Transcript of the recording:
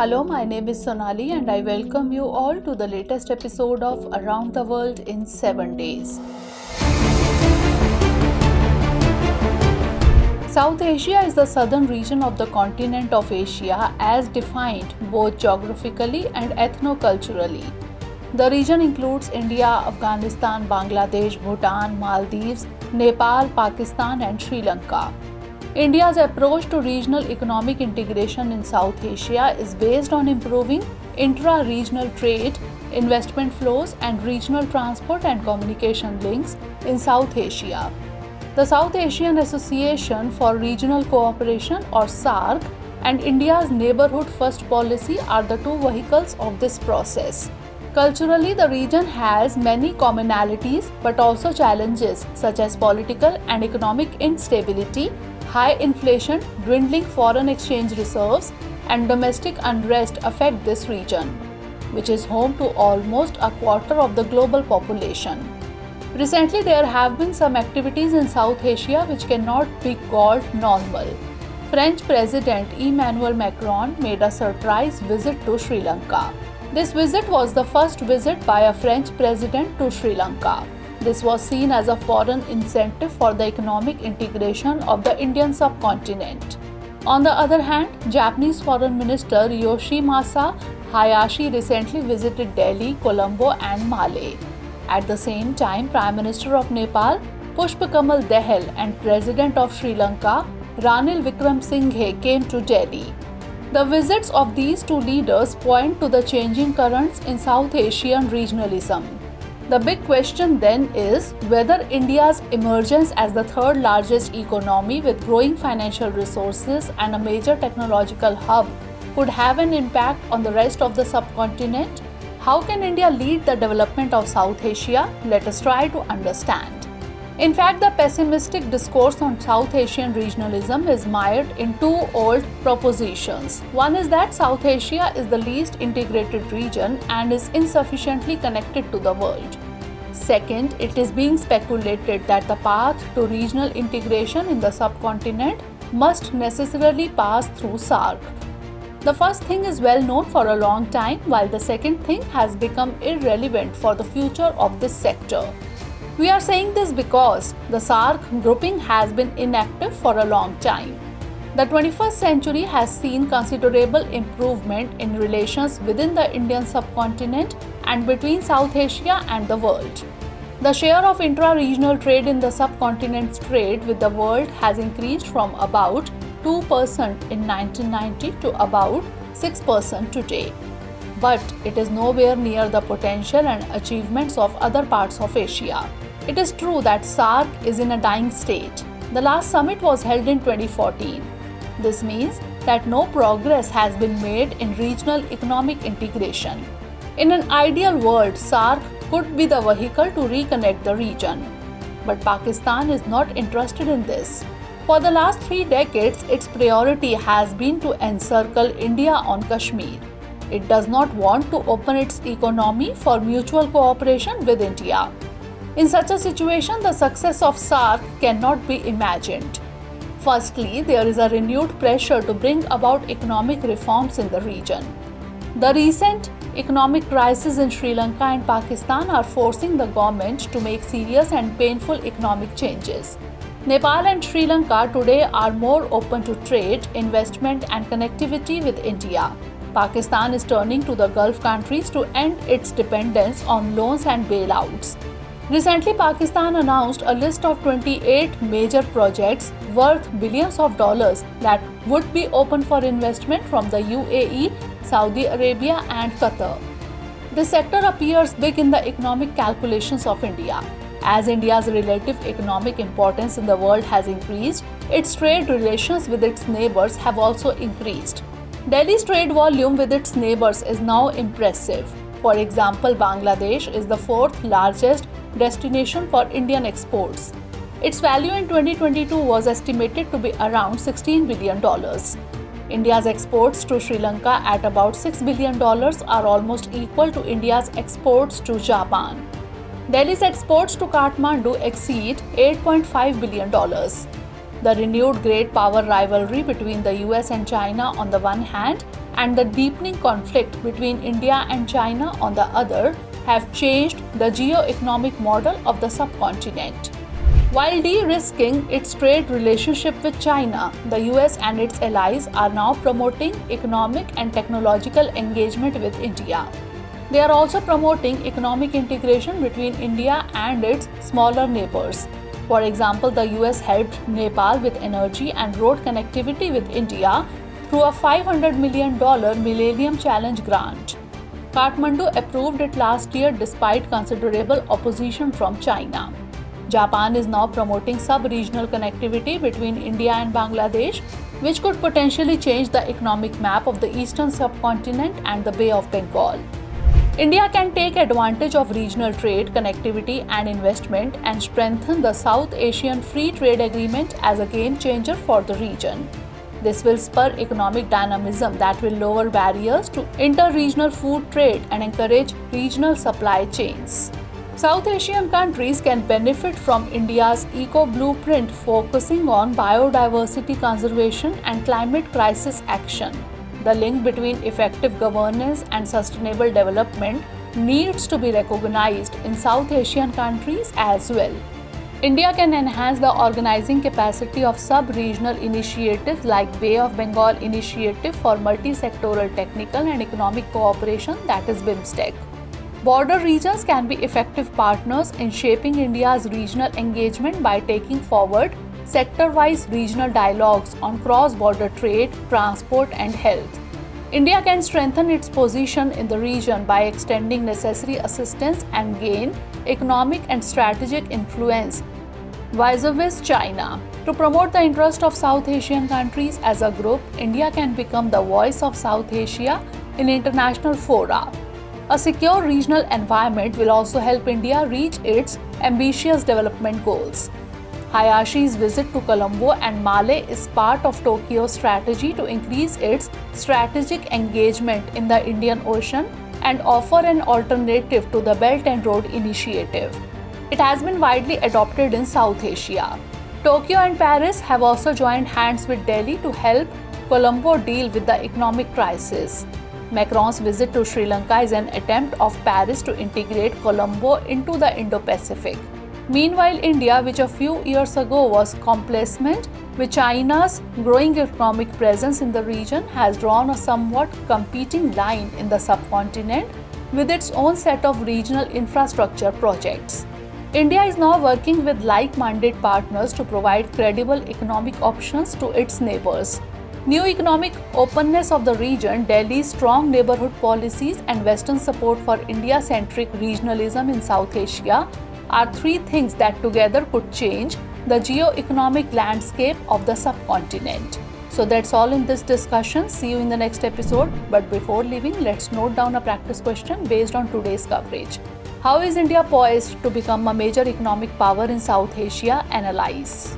Hello, my name is Sonali and I welcome you all to the latest episode of Around the World in 7 Days. South Asia is the southern region of the continent of Asia as defined both geographically and ethno-culturally. The region includes India, Afghanistan, Bangladesh, Bhutan, Maldives, Nepal, Pakistan and Sri Lanka. India's approach to regional economic integration in South Asia is based on improving intra-regional trade, investment flows, and regional transport and communication links in South Asia. The South Asian Association for Regional Cooperation or SAARC and India's Neighbourhood First policy are the two vehicles of this process. Culturally, the region has many commonalities but also challenges such as political and economic instability, high inflation, dwindling foreign exchange reserves, and domestic unrest affect this region, which is home to almost a quarter of the global population. Recently, there have been some activities in South Asia which cannot be called normal. French President Emmanuel Macron made a surprise visit to Sri Lanka. This visit was the first visit by a French president to Sri Lanka. This was seen as a foreign incentive for the economic integration of the Indian subcontinent. On the other hand, Japanese Foreign Minister Yoshimasa Hayashi recently visited Delhi, Colombo and Malé. At the same time, Prime Minister of Nepal, Pushpakamal Dahal, and President of Sri Lanka, Ranil Wickremesinghe, came to Delhi. The visits of these two leaders point to the changing currents in South Asian regionalism. The big question then is whether India's emergence as the third largest economy with growing financial resources and a major technological hub could have an impact on the rest of the subcontinent. How can India lead the development of South Asia? Let us try to understand. In fact, the pessimistic discourse on South Asian regionalism is mired in two old propositions. One is that South Asia is the least integrated region and is insufficiently connected to the world. Second, it is being speculated that the path to regional integration in the subcontinent must necessarily pass through SAARC. The first thing is well known for a long time, while the second thing has become irrelevant for the future of this sector. We are saying this because the SAARC grouping has been inactive for a long time. The 21st century has seen considerable improvement in relations within the Indian subcontinent and between South Asia and the world. The share of intra-regional trade in the subcontinent's trade with the world has increased from about 2% in 1990 to about 6% today. But it is nowhere near the potential and achievements of other parts of Asia. It is true that SAARC is in a dying state. The last summit was held in 2014. This means that no progress has been made in regional economic integration. In an ideal world, SAARC could be the vehicle to reconnect the region. But Pakistan is not interested in this. For the last 3 decades, its priority has been to encircle India on Kashmir. It does not want to open its economy for mutual cooperation with India. In such a situation, the success of SAARC cannot be imagined. Firstly, there is a renewed pressure to bring about economic reforms in the region. The recent economic crisis in Sri Lanka and Pakistan are forcing the government to make serious and painful economic changes. Nepal and Sri Lanka today are more open to trade, investment and connectivity with India. Pakistan is turning to the Gulf countries to end its dependence on loans and bailouts. Recently, Pakistan announced a list of 28 major projects worth billions of dollars that would be open for investment from the UAE, Saudi Arabia and Qatar. This sector appears big in the economic calculations of India. As India's relative economic importance in the world has increased, its trade relations with its neighbors have also increased. Delhi's trade volume with its neighbors is now impressive. For example, Bangladesh is the fourth largest destination for Indian exports. Its value in 2022 was estimated to be around $16 billion. India's exports to Sri Lanka at about $6 billion are almost equal to India's exports to Japan. Delhi's exports to Kathmandu exceed $8.5 billion. The renewed great power rivalry between the US and China on the one hand and the deepening conflict between India and China on the other have changed the geo-economic model of the subcontinent. While de-risking its trade relationship with China, the US and its allies are now promoting economic and technological engagement with India. They are also promoting economic integration between India and its smaller neighbors. For example, the US helped Nepal with energy and road connectivity with India through a $500 million Millennium Challenge grant. Kathmandu approved it last year despite considerable opposition from China. Japan is now promoting sub-regional connectivity between India and Bangladesh, which could potentially change the economic map of the eastern subcontinent and the Bay of Bengal. India can take advantage of regional trade, connectivity, and investment and strengthen the South Asian Free Trade Agreement as a game changer for the region. This will spur economic dynamism that will lower barriers to inter-regional food trade and encourage regional supply chains. South Asian countries can benefit from India's eco-blueprint focusing on biodiversity conservation and climate crisis action. The link between effective governance and sustainable development needs to be recognized in South Asian countries as well. India can enhance the organizing capacity of sub-regional initiatives like Bay of Bengal Initiative for Multi-Sectoral Technical and Economic Cooperation, that is BIMSTEC. Border regions can be effective partners in shaping India's regional engagement by taking forward sector-wise regional dialogues on cross-border trade, transport, and health. India can strengthen its position in the region by extending necessary assistance and gain economic and strategic influence vis-a-vis China. To promote the interest of South Asian countries as a group, India can become the voice of South Asia in international fora. A secure regional environment will also help India reach its ambitious development goals. Hayashi's visit to Colombo and Male is part of Tokyo's strategy to increase its strategic engagement in the Indian Ocean and offer an alternative to the Belt and Road Initiative. It has been widely adopted in South Asia. Tokyo and Paris have also joined hands with Delhi to help Colombo deal with the economic crisis. Macron's visit to Sri Lanka is an attempt of Paris to integrate Colombo into the Indo-Pacific. Meanwhile, India, which a few years ago was complacent with China's growing economic presence in the region, has drawn a somewhat competing line in the subcontinent with its own set of regional infrastructure projects. India is now working with like-minded partners to provide credible economic options to its neighbors. New economic openness of the region, Delhi's strong neighborhood policies, and Western support for India-centric regionalism in South Asia are three things that together could change the geo-economic landscape of the subcontinent. So that's all in this discussion. See you in the next episode. But before leaving, let's note down a practice question based on today's coverage. How is India poised to become a major economic power in South Asia? Analyze.